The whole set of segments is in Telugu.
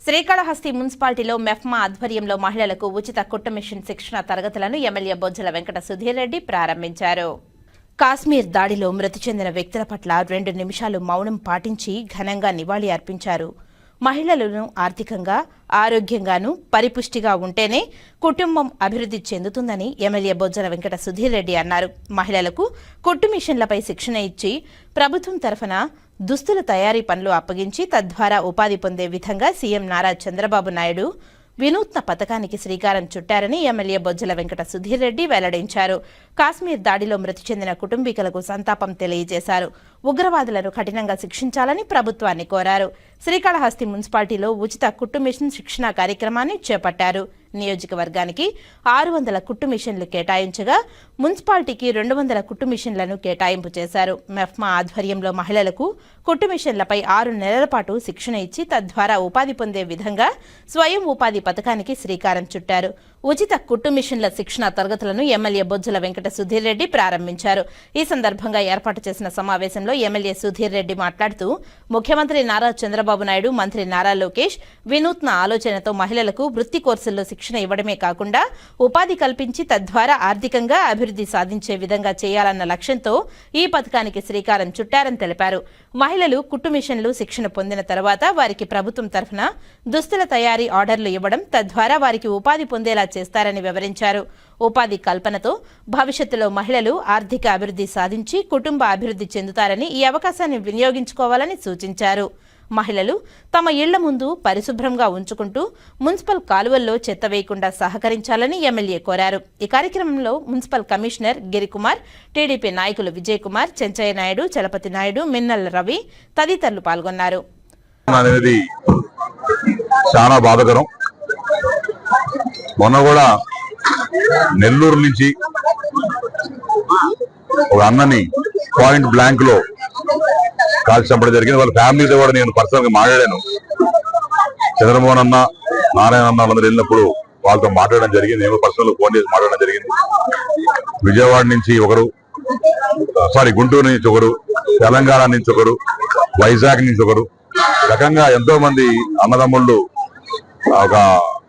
శ్రీకాళహస్తి మున్సిపాలిటీలో మెఫ్మా ఆధ్వర్యంలో మహిళలకు ఉచిత కుట్టు మిషన్ శిక్షణ తరగతులను ఎమ్మెల్యే బొజ్జల వెంకట సుధీర్ రెడ్డి ప్రారంభించారు. కాశ్మీర్ దాడిలో మృతి చెందిన వ్యక్తుల పట్ల 2 నిమిషాలు మౌనం పాటించి ఘనంగా నివాళి అర్పించారు. మహిళలను ఆర్థికంగా, ఆరోగ్యంగానూ పరిపుష్టిగా ఉంటేనే కుటుంబం అభివృద్ధి చెందుతుందని ఎమ్మెల్యే బొజ్జల వెంకట సుధీర్ రెడ్డి అన్నారు. మహిళలకు కుట్టు మిషన్లపై శిక్షణ ఇచ్చి ప్రభుత్వం తరఫున దుస్తుల తయారీ పనులు అప్పగించి తద్వారా ఉపాధి పొందే విధంగా సీఎం నారా చంద్రబాబు నాయుడు వినూత్న పథకానికి శ్రీకారం చుట్టారని ఎమ్మెల్యే బొజ్జల వెంకట సుధీర్ రెడ్డి వెల్లడించారు. కాశ్మీర్ దాడిలో మృతి చెందిన కుటుంబీకులకు సంతాపం తెలియజేశారు. ఉగ్రవాదులను కఠినంగా శిక్షించాలని ప్రభుత్వాన్ని కోరారు. శ్రీకాళహస్తి మున్సిపాలిటీలో ఉచిత కుట్టు మిషన్ శిక్షణ కార్యక్రమాన్ని చేపట్టారు. నియోజకవర్గానికి 600 కుట్టు మిషన్లు కేటాయించగా మున్సిపాలిటీకి 200 కుట్టు మిషన్లను కేటాయింపు చేశారు. మెఫ్మా ఆధ్వర్యంలో మహిళలకు కుట్టు మిషన్లపై 6 నెలల పాటు శిక్షణ ఇచ్చి తద్వారా ఉపాధి పొందే విధంగా స్వయం ఉపాధి పథకానికి శ్రీకారం చుట్టారు. ఉచిత కుట్టు మిషన్ల శిక్షణ తరగతులను ఎమ్మెల్యే బొజ్జల వెంకట సుధీర్ రెడ్డి ప్రారంభించారు. ఈ సందర్భంగా ఏర్పాటు చేసిన సమావేశంలో ఎమ్మెల్యే సుధీర్ రెడ్డి మాట్లాడుతూ ముఖ్యమంత్రి నారా చంద్రబాబు నాయుడు, మంత్రి నారా లోకేష్ వినూత్న ఆలోచనతో మహిళలకు వృత్తి కోర్సుల్లో శిక్షణ ఇవ్వడమే కాకుండా ఉపాధి కల్పించి తద్వారా ఆర్థికంగా అభివృద్ధి సాధించే విధంగా చేయాలన్న లక్ష్యంతో ఈ పథకానికి శ్రీకారం చుట్టారని తెలిపారు. మహిళలు కుట్టు మిషన్లు శిక్షణ పొందిన తర్వాత వారికి ప్రభుత్వం తరఫున దుస్తుల తయారీ ఆర్డర్లు ఇవ్వడం తద్వారా వారికి ఉపాధి పొందేలా చేస్తారని వివరించారు. ఉపాధి కల్పనతో భవిష్యత్తులో మహిళలు ఆర్థిక అభివృద్ధి సాధించి కుటుంబ అభివృద్ధి చెందుతారని ఈ అవకాశాన్ని వినియోగించుకోవాలని సూచించారు. మహిళలు తమ ఇళ్ల ముందు పరిశుభ్రంగా ఉంచుకుంటూ మున్సిపల్ కాలువల్లో చెత్త వేయకుండా సహకరించాలని ఎమ్మెల్యే కోరారు. ఈ కార్యక్రమంలో మున్సిపల్ కమిషనర్ గిరికుమార్, టీడీపీ నాయకులు విజయ్ కుమార్, చెంచయ్య నాయుడు, చలపతి నాయుడు, మిన్నల్ రవి తదితరులు పాల్గొన్నారు. చాలా బాధాకరం. మొన్న కూడా నెల్లూరు నుంచి ఒక అన్నని పాయింట్ బ్లాంక్ లో కాల్చి చంపడం జరిగింది. వాళ్ళ ఫ్యామిలీతో కూడా నేను పర్సనల్ గా మాట్లాడాను. చంద్రమోహన్ అన్న, నారాయణ అన్న వాళ్ళందరూ వెళ్ళినప్పుడు వాళ్ళతో మాట్లాడడం జరిగింది. నేను పర్సనల్ ఫోన్ చేసి మాట్లాడడం జరిగింది. విజయవాడ నుంచి ఒకరు, గుంటూరు నుంచి ఒకరు, తెలంగాణ నుంచి ఒకరు, వైజాగ్ నుంచి ఒకరు, రకంగా ఎంతో మంది అన్నదమ్ముళ్ళు ఒక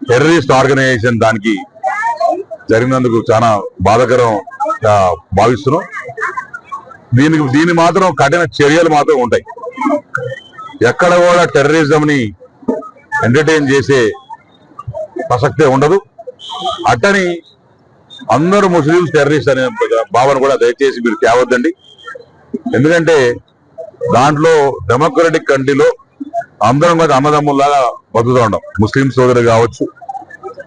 టెర్రరిస్ట్ ఆర్గనైజేషన్ దానికి జరిగినందుకు చాలా బాధాకరం భావిస్తున్నాం. దీని మాత్రం కఠిన చర్యలు మాత్రం ఉంటాయి. ఎక్కడ కూడా టెర్రరిజం ని ఎంటర్టైన్ చేసే ప్రసక్తే ఉండదు. అట్టని అందరూ ముస్లింస్ టెర్రరిస్ట్ అనే భావన కూడా దయచేసి మీరు తేవద్దండి. ఎందుకంటే దాంట్లో డెమోక్రటిక్ కంట్రీలో అందరం కూడా అన్నదమ్ముల్లాగా బతుకుతూ ఉంటాం. ముస్లిం సోదరులు కావచ్చు,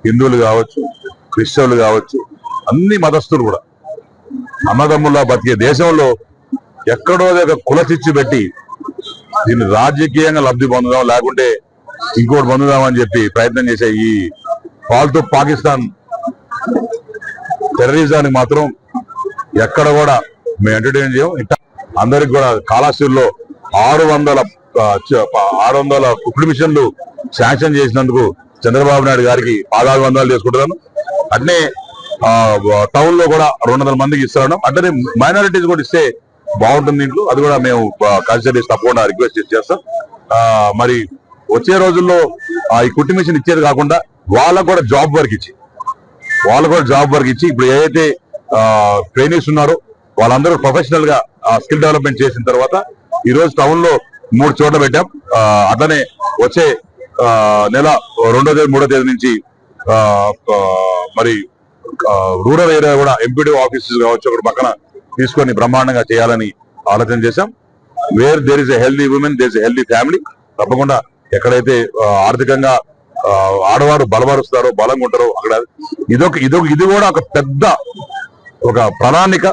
హిందువులు కావచ్చు, క్రిస్టియన్లు కావచ్చు, అన్ని మతస్థులు కూడా అన్నదమ్ముల్లా బతికే దేశంలో ఎక్కడో దగ్గర కులచిచ్చు పెట్టి దీన్ని రాజకీయంగా లబ్ధి పొందుదాం, లేకుంటే ఇంకోటి పొందుదామని చెప్పి ప్రయత్నం చేసే ఈ ఫాల్తూ పాకిస్తాన్ టెర్రరిజానికి మాత్రం ఎక్కడ కూడా మేము ఎంటర్టైన్ చేయం. అందరికి కూడా కాళహస్తిలో 600 కుట్టు మిషన్లు శాంక్షన్ చేసినందుకు చంద్రబాబు నాయుడు గారికి పాదాభివందనాలు చేసుకుంటున్నాను. అట్నే టౌన్ లో కూడా 200 మందికి ఇస్తున్నాను. అంటే మైనారిటీస్ కూడా ఇస్తే బాగుంటుంది దీంట్లో. అది కూడా మేము కల్చర్ తప్పకుండా రిక్వెస్ట్ చేస్తాం. మరి వచ్చే రోజుల్లో ఈ కుట్టు మిషన్ ఇచ్చేది కాకుండా వాళ్ళకు కూడా జాబ్ వర్క్ ఇచ్చి ఇప్పుడు ఏదైతే ట్రైనీస్ ఉన్నారో వాళ్ళందరూ ప్రొఫెషనల్ గా స్కిల్ డెవలప్మెంట్ చేసిన తర్వాత ఈ రోజు టౌన్ లో 3 చోట్ల పెట్టాం. అట్లనే వచ్చే నెల 2వ తేదీ 3వ తేదీ నుంచి మరి రూరల్ ఏరియా కూడా ఎంపీడీ ఆఫీసెస్ కావచ్చు అక్కడ పక్కన తీసుకొని బ్రహ్మాండంగా చేయాలని ఆలోచన చేశాం. Where there is a healthy women, there is a healthy family. తప్పకుండా ఎక్కడైతే ఆర్థికంగా ఆడవారు బలపరుస్తారో, బలంగా ఉంటారో అక్కడ ఇది కూడా ఒక పెద్ద ప్రణాళిక.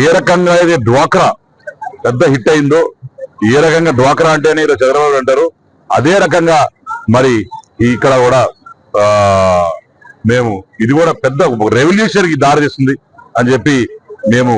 ఏ రకంగా అయితే డ్వాక్రా పెద్ద హిట్ అయిందో, ఏ రకంగా డ్వాక్రా అంటేనే ఇలా చంద్రబాబు అంటారు, అదే రకంగా మరి ఇక్కడ కూడా మేము ఇది కూడా పెద్ద రెవల్యూషన్ కి దారి తీస్తుంది అని చెప్పి మేము